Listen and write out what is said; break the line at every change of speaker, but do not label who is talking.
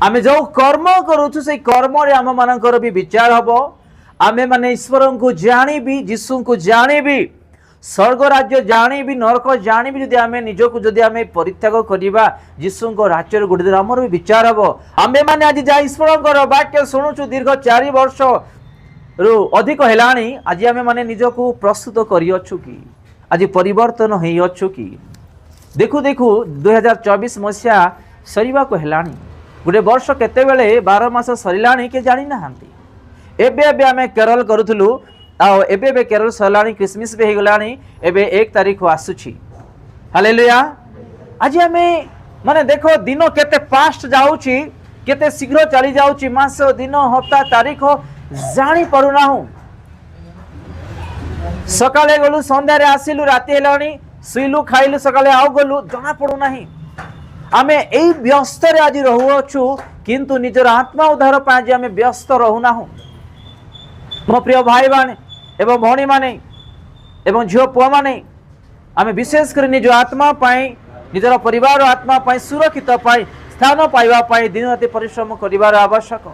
आमे जो कर्म करूछु से कर्म रे आम मानकर भी विचार हबो आमे माने ईश्वर को जानिबी जीशु को जानिबी स्वर्ग राज्य जानिबी नरक जानिबी जदि आमे निजको जदि आमे परित्याग करिबा जीशु को राज्य गोटे दिन आमर भी विचार हबो आमे माने आज जा ईश्वर वाक्य शुणुछु दीर्घ 4 वर्ष रु अधिक हेलानी आज आमे माने निजको प्रस्तुत करियछु कि आज परिवर्तन हेई अछु कि देखु देखु 2024 मसिया सरीबा को हेलानी गोटे वर्ष केते बेले 12 मास सरिलानी के जानि नाहांती एबे एबे आमे केरल करूथलु आ एबे एबे केरल सरलानी क्रिसमस भी हेगलानी एबे 1 तारीख आसुची हालेलुया आज आमे माने देखो दिन केते फास्ट जाउची केते शीघ्र चली जाउची मास दिन हफ्ता तारीख जानि परुना हूं सकाळे गलु संध्या रे आसिलु राती हेलानी सुइलु खाइलु सकाळे आउ गलु जना पडु नाही आमे एई व्यस्त रे आज रहुछु किंतु निजर आत्मा उद्धार पाए जे आमे व्यस्त रहुना हूं मो प्रिय भाई माने एवं भौणी माने एवं झियो पुआ माने आमे विशेष कर निज आत्मा पाए निजर परिवार आत्मा पाए सुरक्षित पाए स्थान पाइबा पाए दिन राति परिश्रम करिवार आवश्यक